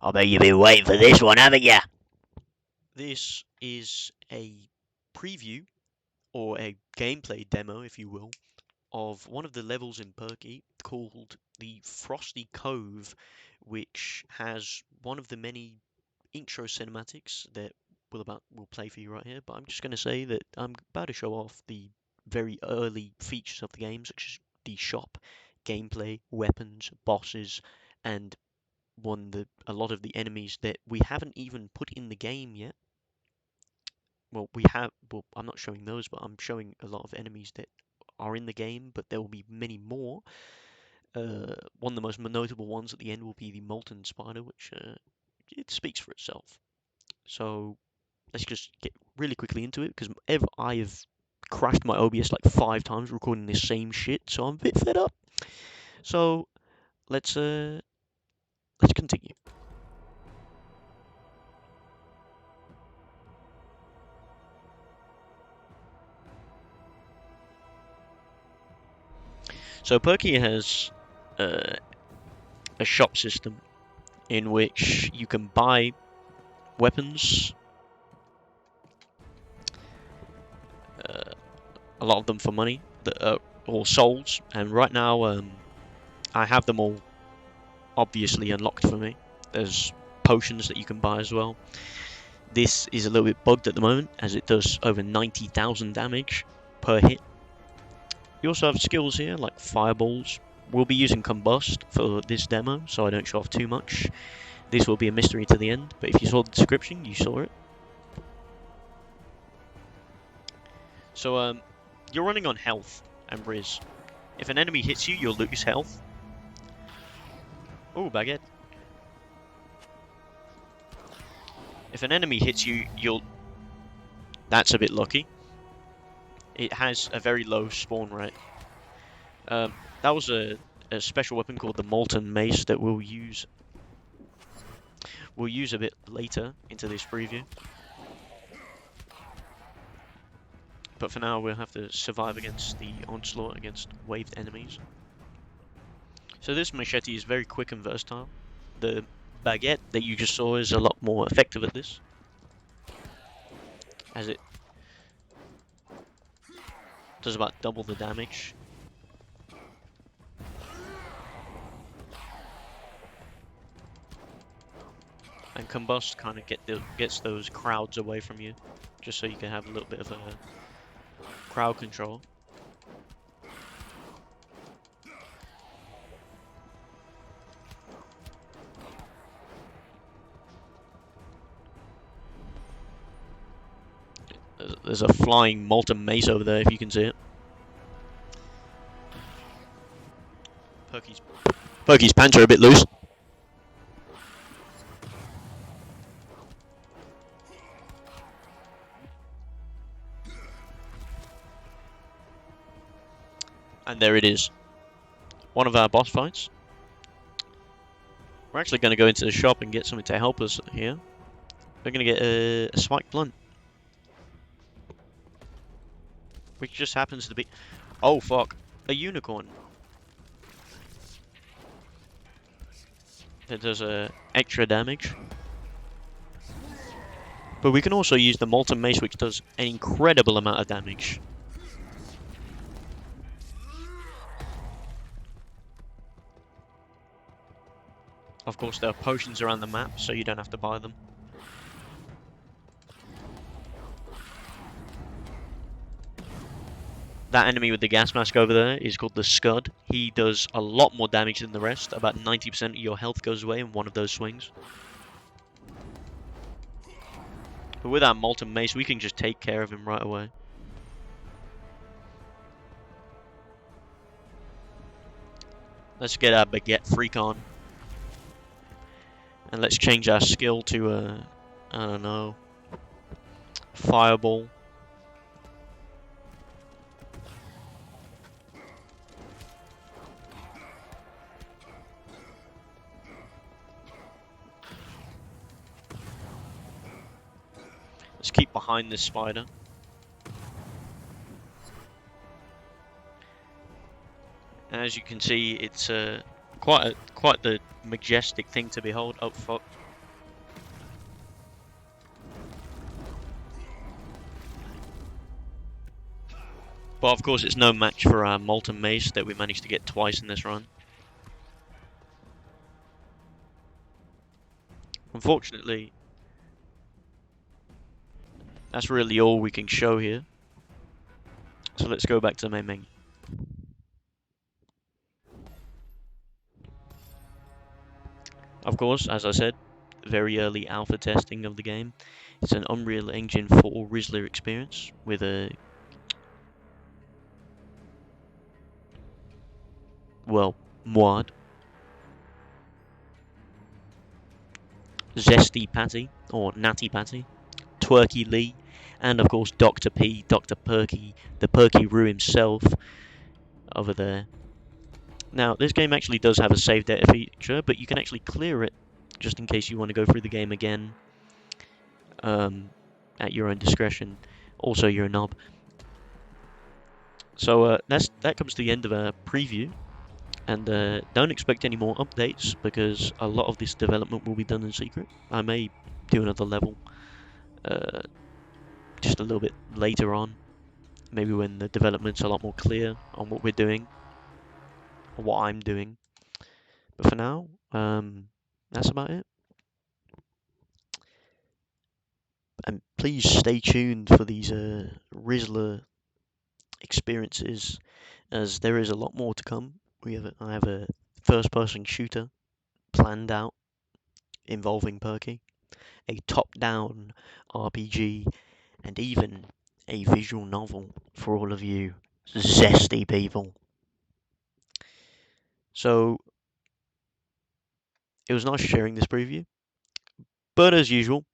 I bet you've been waiting for this one, haven't you? This is a preview, or a gameplay demo, if you will, of one of the levels in Perky called the Frosty Cove, which has one of the many intro cinematics that will play for you right here. But I'm just going to say that I'm about to show off the very early features of the game, such as the shop, gameplay, weapons, bosses, and a lot of the enemies that we haven't even put in the game yet. Well, I'm not showing those, but I'm showing a lot of enemies that are in the game, but there will be many more. One of the most notable ones at the end will be the molten spider, which it speaks for itself. So let's just get really quickly into it, because I have crashed my OBS like 5 times recording this same shit, so I'm a bit fed up. So let's continue. So Perky has uh, a shop system in which you can buy weapons, a lot of them for money, that are all souls, and right now I have them all obviously unlocked for me. There's potions that you can buy as well. This is a little bit bugged at the moment, as it does over 90,000 damage per hit. You also have skills here, like fireballs. We'll be using Combust for this demo, so I don't show off too much. This will be a mystery to the end, but if you saw the description, you saw it. So, you're running on health and Riz. If an enemy hits you, you'll lose health. Oh, baguette. If an enemy hits you, That's a bit lucky. It has a very low spawn rate. That was a special weapon called the Molten Mace that we'll use a bit later into this preview. But for now, we'll have to survive against the onslaught against waved enemies. So this machete is very quick and versatile. The baguette that you just saw is a lot more effective at this, as it does about double the damage. And Combust kind of gets those crowds away from you, just so you can have a little bit of a crowd control. There's a flying molten mace over there, if you can see it. Perky's pants are a bit loose. And there it is. One of our boss fights. We're actually going to go into the shop and get something to help us here. We're going to get a spiked blunt, which just happens to be... Oh, fuck. A unicorn. That does extra damage. But we can also use the Molten Mace, which does an incredible amount of damage. Of course, there are potions around the map, so you don't have to buy them. That enemy with the gas mask over there is called the Scud. He does a lot more damage than the rest. About 90% of your health goes away in one of those swings. But with our Molten Mace, we can just take care of him right away. Let's get our baguette freak on. And let's change our skill to, I don't know, fireball. Let's keep behind this spider. And as you can see, it's quite the majestic thing to behold. Oh fuck! But of course, it's no match for our Molten Mace that we managed to get twice in this run. Unfortunately, that's really all we can show here. So let's go back to the main menu. Of course, as I said, very early alpha testing of the game. It's an Unreal Engine 4 Rizzler experience with a, well, Mwad, Zesty Patty, or Natty Patty, Twerky Lee, and of course Dr. P, Dr. Perky, the Perky Roo himself over there. Now, this game actually does have a save data feature, but you can actually clear it just in case you want to go through the game again at your own discretion. Also, you're a knob. So that comes to the end of our preview, and don't expect any more updates because a lot of this development will be done in secret. I may do another level uh, just a little bit later on, maybe when the development's a lot more clear on what we're doing, or what I'm doing. But for now, that's about it. And please stay tuned for these Rizzler experiences, as there is a lot more to come. I have a first-person shooter planned out involving Perky, a top-down RPG, and even a visual novel for all of you zesty people. So it was nice sharing this preview, but as usual,